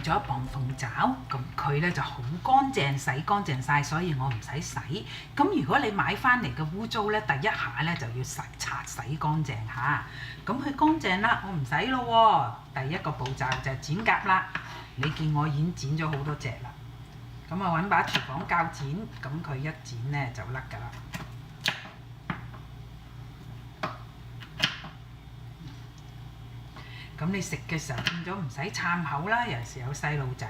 咗一磅鳳爪，咁佢咧就好乾淨，洗乾淨晒，所以我唔使洗。咁如果你買翻嚟嘅污糟咧，第一下咧就要洗乾淨嚇。咁佢乾淨啦，我唔使咯喎。第一個步驟就係剪甲啦。你見我已經剪咗好多隻啦。咁啊揾把廚房鉸剪，咁佢一剪咧就甩㗎啦。咁你食嘅時候變咗唔使參口啦，尤其是有細路仔。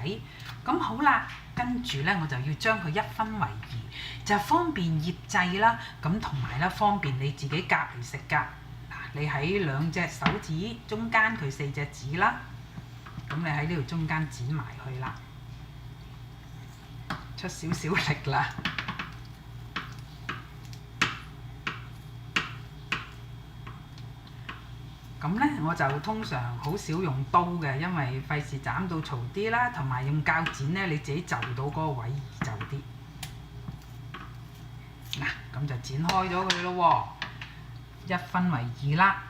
咁好啦，跟住咧我就要將佢一分為二，就方便醃製啦。咁同埋咧方便你自己夾嚟食㗎。嗱，你喺兩隻手指中間佢4隻指啦，咁你喺呢度中間剪埋去啦，出少少力啦。咁咧我就通常好少用刀嘅，因為費事斬到嘈啲啦，同埋用鉸剪咧你自己就到嗰個位易就啲。嗱，咁就剪開咗佢咯喎，一分為二啦。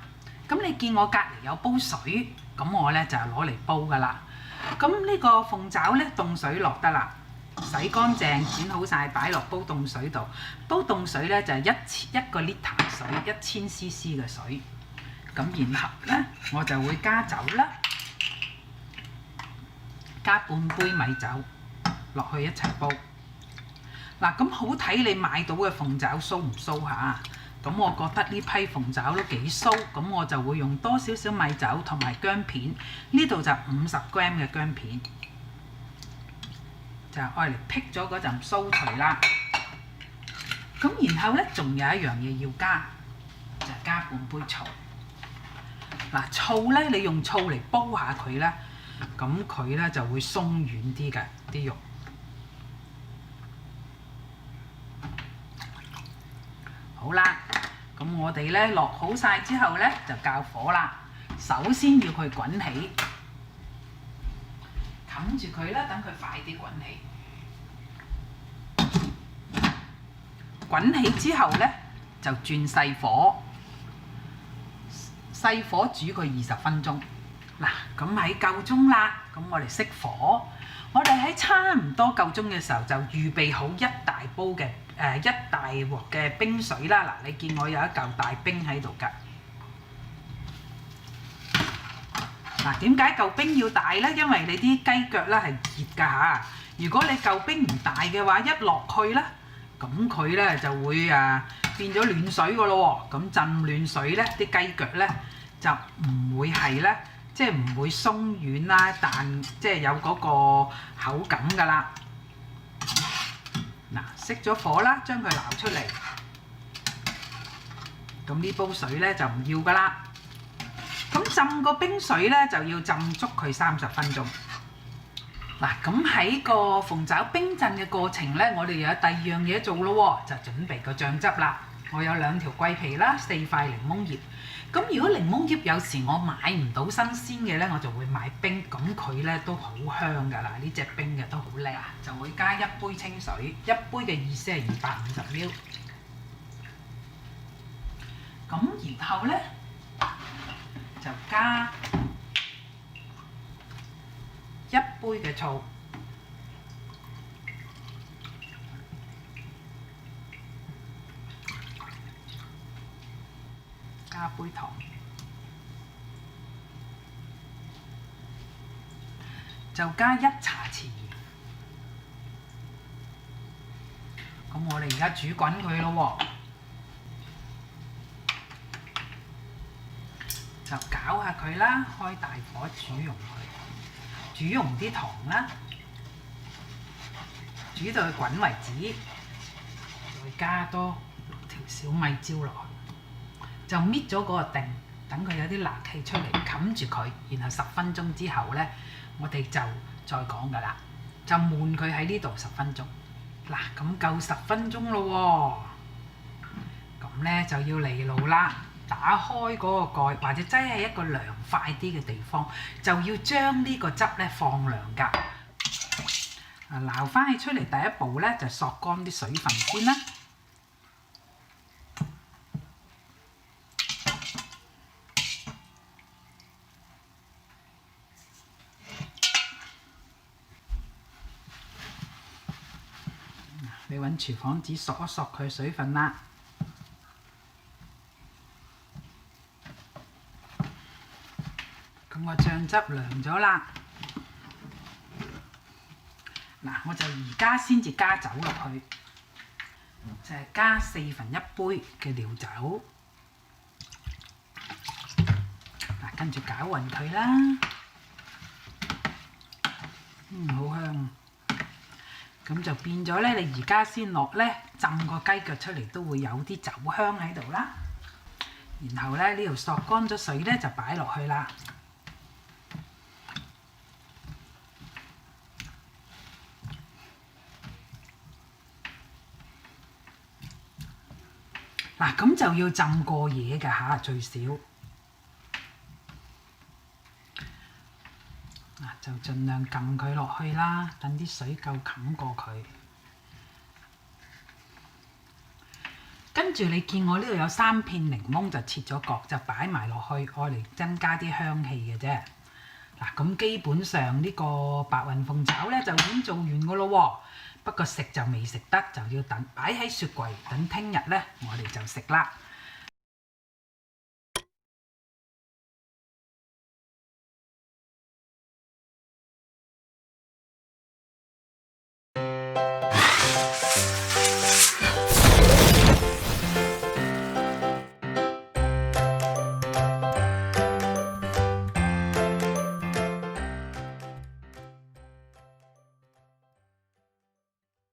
咁你見我隔離有煲水，咁我咧就攞嚟煲㗎啦。咁呢個鳳爪咧凍水落得啦，洗乾淨剪好晒，擺落煲凍水度。煲凍水咧就係1個 litre 水，1000 cc 嘅水。咁然後咧，我就會加酒啦，加半杯米酒落去一齊煲。嗱，咁好睇你買到嘅鳳爪酥唔酥嚇？咁我覺得呢批鳳爪都幾酥，咁我就會用多少少米酒同埋薑片。呢度就50 gram 嘅薑片，就係愛嚟辟咗嗰陣酥脆啦。咁然後咧，仲有一樣嘢要加，就係加半杯醋。嗱，醋咧，你用醋嚟煲下佢咧，咁佢咧就會鬆軟啲嘅啲肉。好啦，咁我哋咧落好晒之後咧，就較火啦。首先要佢滾起，冚住佢啦，等佢快啲滾起。滾起之後咧，就轉細火。細火煮佢20分鐘。嗱，咁喺夠鐘啦，咁我哋熄火。我哋喺差唔多夠鐘嘅時候就預備好一大鑊嘅冰水啦。嗱，你見我有一嚿大冰喺度㗎。嗱，點解嚿冰要大呢？因為你啲雞腳咧係熱㗎嚇。如果你嚿冰唔大嘅話，一落去咧，咁佢咧就會變咗暖水㗎咯喎。咁浸暖水咧，啲雞腳咧就唔會係咧，即係唔會鬆軟啦，但即係有嗰個口感㗎啦。嗱，熄咗火啦，將佢撈出嚟。咁呢煲水咧就唔要㗎啦。咁浸個冰水咧就要浸足佢30分鐘。嗱，咁喺個鳳爪冰鎮嘅過程咧，我哋有第二樣嘢做咯喎，就準備個醬汁啦。我有2條桂皮啦，4塊檸檬葉。咁如果檸檬葉有時我買唔到新鮮嘅咧，我就會買冰，咁佢咧都好香㗎啦。呢隻冰嘅都好靚，就會加1杯清水，1杯嘅意思係250 ml。咁然後咧就加1杯嘅醋，加杯糖，就加1茶匙鹽。咁我哋而家煮滾佢咯喎，就攪下佢啦，開大火煮溶佢，煮溶啲糖啦，煮到佢滾為止，再加多6條小米椒落去，就搣咗嗰個定，等佢有啲辣氣出嚟，冚住佢，然後10分鐘之後咧，我哋就再講㗎啦，就燜佢喺呢度10分鐘。嗱，咁夠10分鐘咯喎，咁咧就要離爐啦。打開嗰個蓋，或者擠喺一個涼快啲嘅地方，就要將呢個汁咧放涼㗎。撈翻起出嚟，第一步咧就索乾啲水分先啦。你揾廚房紙索一索佢水分啦。咁個醬汁涼咗啦。嗱，我就而家先至加酒落去，就係加1/4杯嘅料酒。嗱，跟住攪勻佢啦。好香。咁就變咗咧，你而家先落咧，浸個雞腳出嚟都會有啲酒香喺度啦。然後咧，呢度索乾咗水咧，就擺落去啦。嗱，咁就要浸過夜㗎嚇，最少。嗱，就盡量撳佢落去啦，等啲水夠冚過佢。跟住你見我呢度有3片檸檬就切咗角，就擺埋落去，愛嚟增加啲香氣嘅啫。嗱，咁基本上呢個白雲鳳爪咧就已經做完㗎咯喎。不過食就未食得，就要等擺喺雪櫃，等聽日咧我哋就食啦。